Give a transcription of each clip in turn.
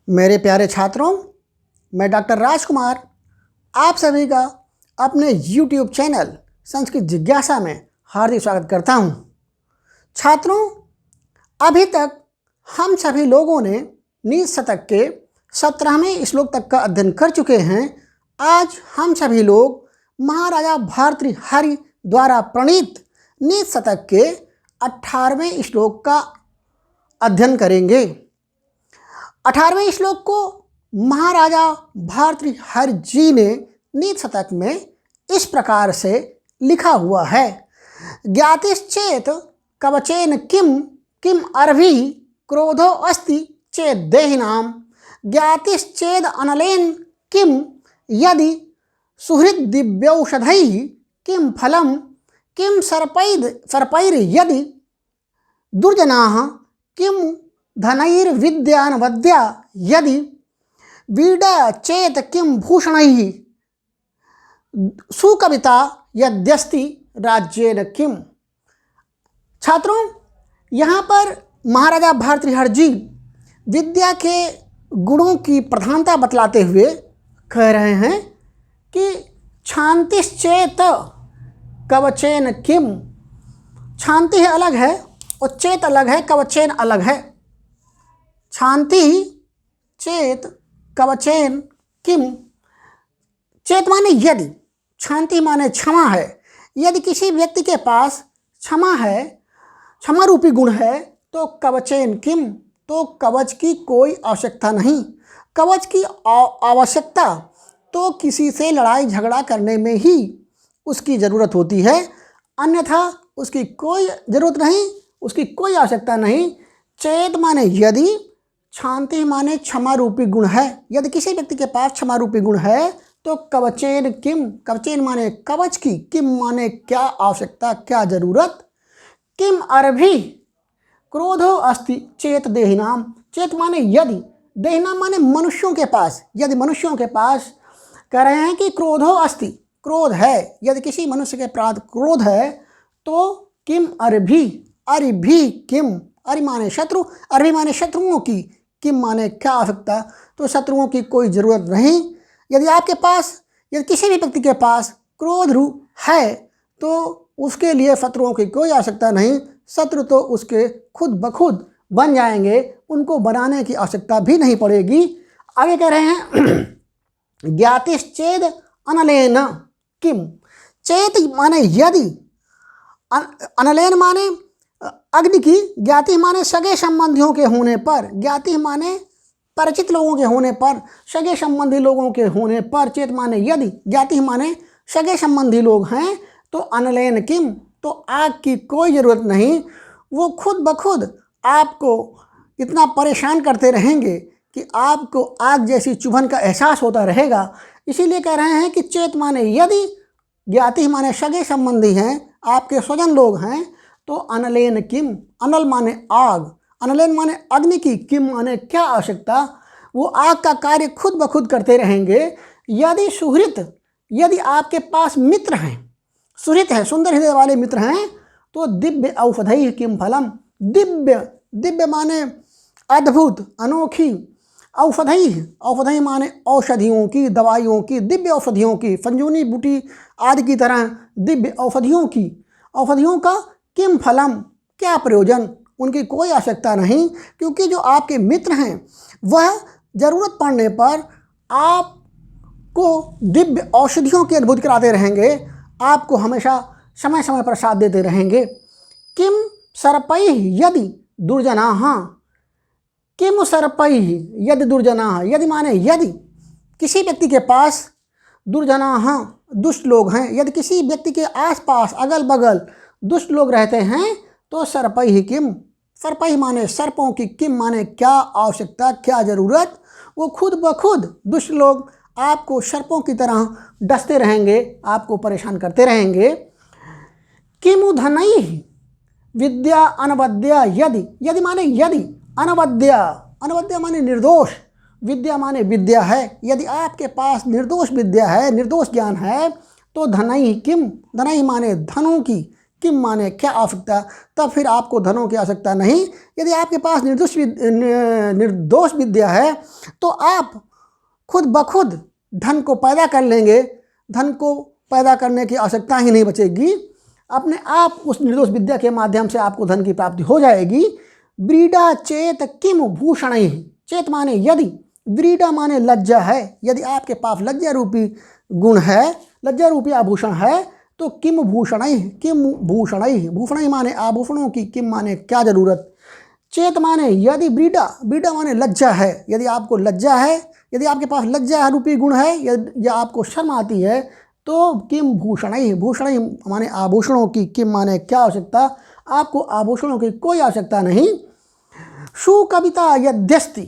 मेरे प्यारे छात्रों, मैं डॉक्टर राजकुमार आप सभी का अपने YouTube चैनल संस्कृत जिज्ञासा में हार्दिक स्वागत करता हूं। छात्रों, अभी तक हम सभी लोगों ने नीति शतक के 17वें श्लोक तक का अध्ययन कर चुके हैं। आज हम सभी लोग महाराजा भर्तृहरि द्वारा प्रणीत नीति शतक के 18वें श्लोक का अध्ययन करेंगे। 18वें श्लोक को महाराजा भर्तृहरि जी ने नीति शतक में इस प्रकार से लिखा हुआ है। ज्ञातिश्चेत कवचेन किम किम अर्भि क्रोधो अस्ति चेत देहिनाम। ज्ञातिश्चेद अनलेन किम यदि सुहृद दिव्यौषधैः किम फलम किम सर्पैर्यदि दुर्जनाः किम धनैर्विद्यानवद्या यदि वीडा चेत किम भूषणैः सुकविता यद्यस्ति राज्येन किम। छात्रों, यहाँ पर महाराजा भर्तृहरि जी विद्या के गुणों की प्रधानता बतलाते हुए कह रहे हैं कि क्षांतिश्चेत कवचेन किम। क्षांति अलग है और चेत अलग है, कवचेन अलग है। क्षांति चेत कवचेन किम। चेत माने यदि, क्षांति माने क्षमा है। यदि किसी व्यक्ति के पास क्षमा है, क्षमा रूपी गुण है, तो कवचेन किम, तो कवच की कोई आवश्यकता नहीं। कवच की आवश्यकता तो किसी से लड़ाई झगड़ा करने में ही उसकी ज़रूरत होती है, अन्यथा उसकी कोई ज़रूरत नहीं, उसकी कोई आवश्यकता नहीं। चेत माने यदि, क्षांति माने क्षमा रूपी गुण है। यदि किसी व्यक्ति के पास क्षमा रूपी गुण है तो कवचेन किम, कवचेन माने कवच की, किम माने क्या आवश्यकता, क्या ज़रूरत। किम अर्भि क्रोधो अस्ति चेत देहिनाम। चेत माने यदि, देहिनाम माने मनुष्यों के पास। यदि मनुष्यों के पास कह रहे हैं कि क्रोधो अस्ति, क्रोध है, यदि किसी मनुष्य के पास क्रोध है तो किम अर्भि, अर्भि किम, अर्भि माने शत्रु, अर्भि माने शत्रुओं की, किम माने क्या आवश्यकता, तो शत्रुओं की कोई ज़रूरत नहीं। यदि आपके पास, यदि किसी भी व्यक्ति के पास क्रोध रूप है तो उसके लिए शत्रुओं की कोई आवश्यकता नहीं। शत्रु तो उसके खुद ब खुद बन जाएंगे, उनको बनाने की आवश्यकता भी नहीं पड़ेगी। आगे कह रहे हैं ज्ञातिश्चेद अनलेन किम। चेत माने यदि, अनलेन माने अग्नि की, ज्ञाति माने सगे संबंधियों के होने पर, ज्ञाति माने परिचित लोगों के होने पर, सगे संबंधी लोगों के होने पर। चेत माने यदि, ज्ञाति माने सगे संबंधी लोग हैं, तो अनलेन किम, तो आग की कोई ज़रूरत नहीं। वो खुद ब खुद आपको इतना परेशान करते रहेंगे कि आपको आग जैसी चुभन का एहसास होता रहेगा। इसीलिए कह रहे हैं कि चेत माने यदि, ज्ञाति माने सगे संबंधी हैं, आपके स्वजन लोग हैं, तो अनलेन किम, अनल माने आग, अनलेन माने अग्नि की, किम माने क्या आवश्यकता, वो आग का कार्य खुद ब खुद करते रहेंगे। यदि सुहृत, यदि आपके पास मित्र हैं, सुहृत हैं, सुंदर हृदय वाले मित्र हैं, तो दिव्य औषधि किम फलम। दिव्य, दिव्य माने अद्भुत, अनोखी, औषधि, औषधि माने औषधियों की, दवाइयों की, दिव्य औषधियों की, संजीवनी बूटी आदि की तरह दिव्य औषधियों की, औषधियों का किम फलम, क्या प्रयोजन, उनकी कोई आवश्यकता नहीं। क्योंकि जो आपके मित्र हैं वह ज़रूरत पड़ने पर आपको दिव्य औषधियों की अनुभूति कराते रहेंगे, आपको हमेशा समय समय पर साथ देते रहेंगे। किम सर्पैः यदि दुर्जनाः, किम सर्पैः यदि दुर्जनाः। यदि माने यदि किसी व्यक्ति के पास दुर्जनाः, दुष्ट लोग हैं, यदि किसी व्यक्ति के आसपास अगल बगल दुष्ट लोग रहते हैं, तो सर्पैः किम, सर्पैः माने सर्पों की, किम माने क्या आवश्यकता, क्या ज़रूरत। वो खुद ब खुद दुष्ट लोग आपको सर्पों की तरह डसते रहेंगे, आपको परेशान करते रहेंगे। किमु धनैः विद्या अनवद्या यदि, यदि माने यदि, अनवद्या, अनवद्या माने निर्दोष, विद्या माने विद्या है। यदि आपके पास निर्दोष विद्या है, निर्दोष ज्ञान है, तो धनैः किम, धनैः माने धनों की, किम माने क्या आवश्यकता, तब फिर आपको धनों की आवश्यकता नहीं। यदि आपके पास निर्दोष विद्या है तो आप खुद ब खुद धन को पैदा कर लेंगे, धन को पैदा करने की आवश्यकता ही नहीं बचेगी, अपने आप उस निर्दोष विद्या के माध्यम से आपको धन की प्राप्ति हो जाएगी। व्रीडा चेत किम भूषण, चेत माने यदि, व्रीडा माने लज्जा है, यदि आपके पास लज्जा रूपी गुण है, लज्जा रूपी आभूषण है, तो किम भूषण, किम भूषण, भूषण माने आभूषणों की, किम माने क्या जरूरत, चेत माने यदि, व्रीडा, व्रीडा माने लज्जा है, यदि आपको लज्जा है, यदि आपके पास लज्जा रूपी गुण है या आपको शर्म आती है, तो किम भूषण, भूषण माने आभूषणों की, किम माने क्या आवश्यकता, आपको आभूषणों की कोई आवश्यकता नहीं। शु कविता यद्यस्ति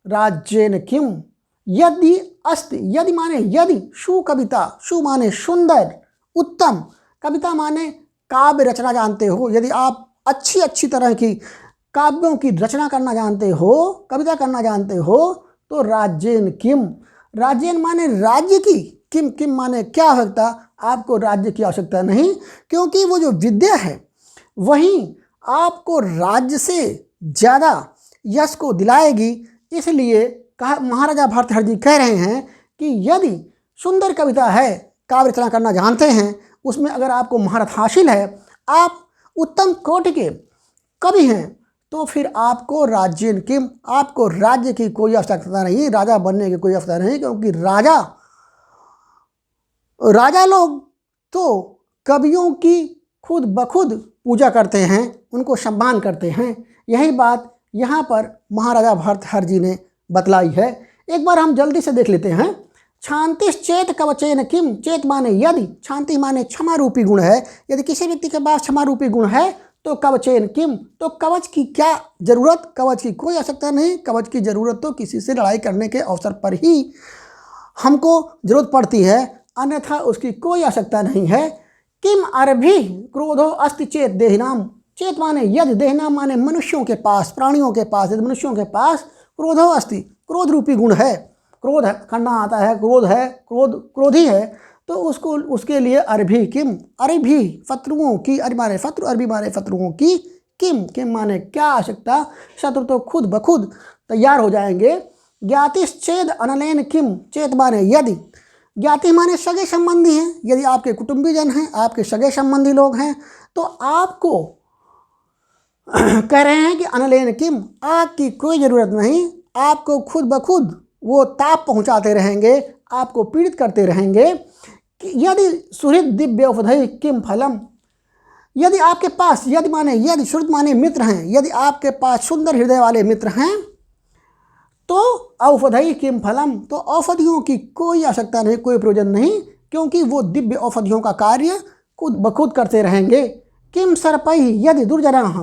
राज्येन किम, यदि अस्ति, यदि माने यदि, शु कविता, शु माने सुंदर उत्तम, कविता माने काव्य रचना जानते हो, यदि आप अच्छी तरह की काव्यों की रचना करना जानते हो, कविता करना जानते हो, तो राज्येन किम, राज्येन माने राज्य की, किम, किम माने क्या आवश्यकता, आपको राज्य की आवश्यकता नहीं, क्योंकि वो जो विद्या है वही आपको राज्य से ज़्यादा यश को दिलाएगी। इसलिए कहा, महाराजा भर्तृहरि जी कह रहे हैं कि यदि सुंदर कविता है, काव्य रचना करना जानते हैं, उसमें अगर आपको महारत हासिल है, आप उत्तम कोटि के कवि हैं, तो फिर आपको राज्येन किम, आपको राज्य की कोई आवश्यकता नहीं, राजा बनने की कोई आवश्यकता नहीं, क्योंकि राजा लोग तो कवियों की खुद ब खुद पूजा करते हैं, उनको सम्मान करते हैं। यही बात यहाँ पर महाराजा भर्तृहरि जी ने बतलाई है। एक बार हम जल्दी से देख लेते हैं। क्षांतिश्चेत कवचेन किम, चेत माने यदि, क्षांति माने क्षमा रूपी गुण है, यदि किसी व्यक्ति के पास क्षमा रूपी गुण है तो कवचेन किम, तो कवच की क्या जरूरत, कवच की कोई आवश्यकता नहीं। कवच की जरूरत तो किसी से लड़ाई करने के अवसर पर ही हमको जरूरत पड़ती है, अन्यथा उसकी कोई आवश्यकता नहीं है। किम अर्भि क्रोधो अस्ति चेत देहिनाम, चेत माने यदि, देहिनाम माने मनुष्यों के पास, प्राणियों के पास, यदि मनुष्यों के पास क्रोधो अस्ति, क्रोध रूपी गुण है, क्रोध है, करना आता है, क्रोध है, क्रोधी है, तो उसको, उसके लिए अर्भि किम, अर्भि शत्रुओं की, अर्भि माने शत्रु, अर्भि माने शत्रुओं की, किम, किम माने क्या आवश्यकता, शत्रु तो खुद ब खुद तैयार हो जाएंगे। ज्ञातिश्चेद अनलेन किम, चेत माने यदि, ज्ञाति माने सगे संबंधी हैं, यदि आपके कुटुंबीजन हैं, आपके सगे संबंधी लोग हैं, तो आपको कह रहे हैं कि अनलेन किम, आग की कोई ज़रूरत नहीं, आपको खुद ब खुद वो ताप पहुंचाते रहेंगे, आपको पीड़ित करते रहेंगे। यदि सुहृद दिव्य औषधि किम फलम, यदि आपके पास, यदि माने यदि, सुहृद माने मित्र हैं, यदि आपके पास सुंदर हृदय वाले मित्र हैं, तो औषधि किम फलम, तो औषधियों की कोई आवश्यकता नहीं, कोई प्रयोजन नहीं, क्योंकि वो दिव्य औषधियों का कार्य खुद ब खुद करते रहेंगे। किम सर्पैः यदि दुर्जनाः,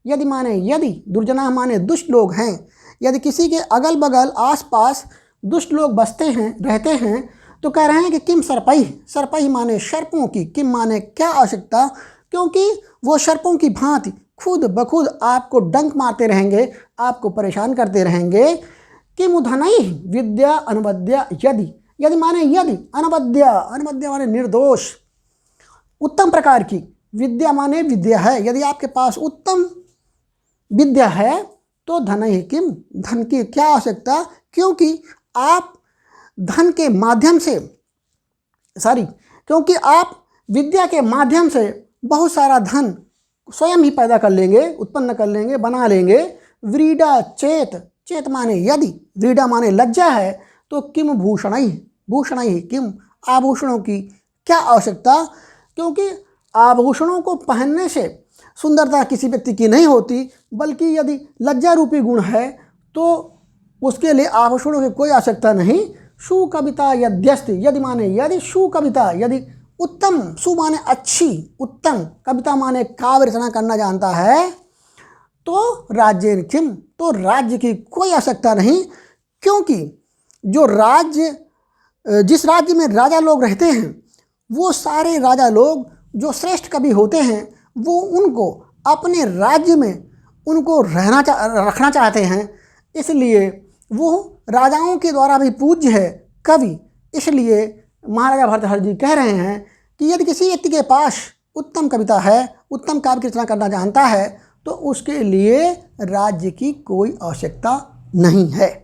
यदि माने यदि, दुर्जनाः माने दुष्ट लोग हैं, यदि किसी के अगल बगल आसपास दुष्ट लोग बसते हैं, रहते हैं, तो कह रहे हैं कि किम सर्पैः, सर्पैः माने सर्पों की, किम माने क्या आवश्यकता, क्योंकि वो सर्पों की भांति खुद ब खुद आपको डंक मारते रहेंगे, आपको परेशान करते रहेंगे। किम धनैः विद्या अनवद्या यदि, यदि माने यदि, अनवद्या, अनवद्या माने निर्दोष, उत्तम प्रकार की, विद्या माने विद्या है, यदि आपके पास उत्तम विद्या है, तो धनैः किम, धन की क्या आवश्यकता, क्योंकि आप धन के माध्यम से, क्योंकि आप विद्या के माध्यम से बहुत सारा धन स्वयं ही पैदा कर लेंगे, उत्पन्न कर लेंगे, बना लेंगे। व्रीडा चेत, चेत माने यदि, व्रीडा माने लज्जा है, तो किम भूषणैः, भूषणैः किम, आभूषणों की क्या आवश्यकता, क्योंकि आभूषणों को पहनने से सुंदरता किसी व्यक्ति की नहीं होती, बल्कि यदि लज्जा रूपी गुण है तो उसके लिए आभूषणों की कोई आवश्यकता नहीं। शु कविता यद्यस्ति, यदि माने यदि, शु कविता यदि उत्तम, शु माने अच्छी, उत्तम, कविता माने काव्य रचना करना जानता है, तो राज्येन किम, तो राज्य की कोई आवश्यकता नहीं, क्योंकि जो राज्य, जिस राज्य में राजा लोग रहते हैं, वो सारे राजा लोग जो श्रेष्ठ कवि होते हैं, वो उनको अपने राज्य में उनको रखना चाहते हैं, इसलिए वो राजाओं के द्वारा भी पूज्य है कवि। इसलिए महाराजा भर्तृहरि जी कह रहे हैं कि यदि किसी व्यक्ति के पास उत्तम कविता है, उत्तम काव्य की रचना करना जानता है, तो उसके लिए राज्य की कोई आवश्यकता नहीं है।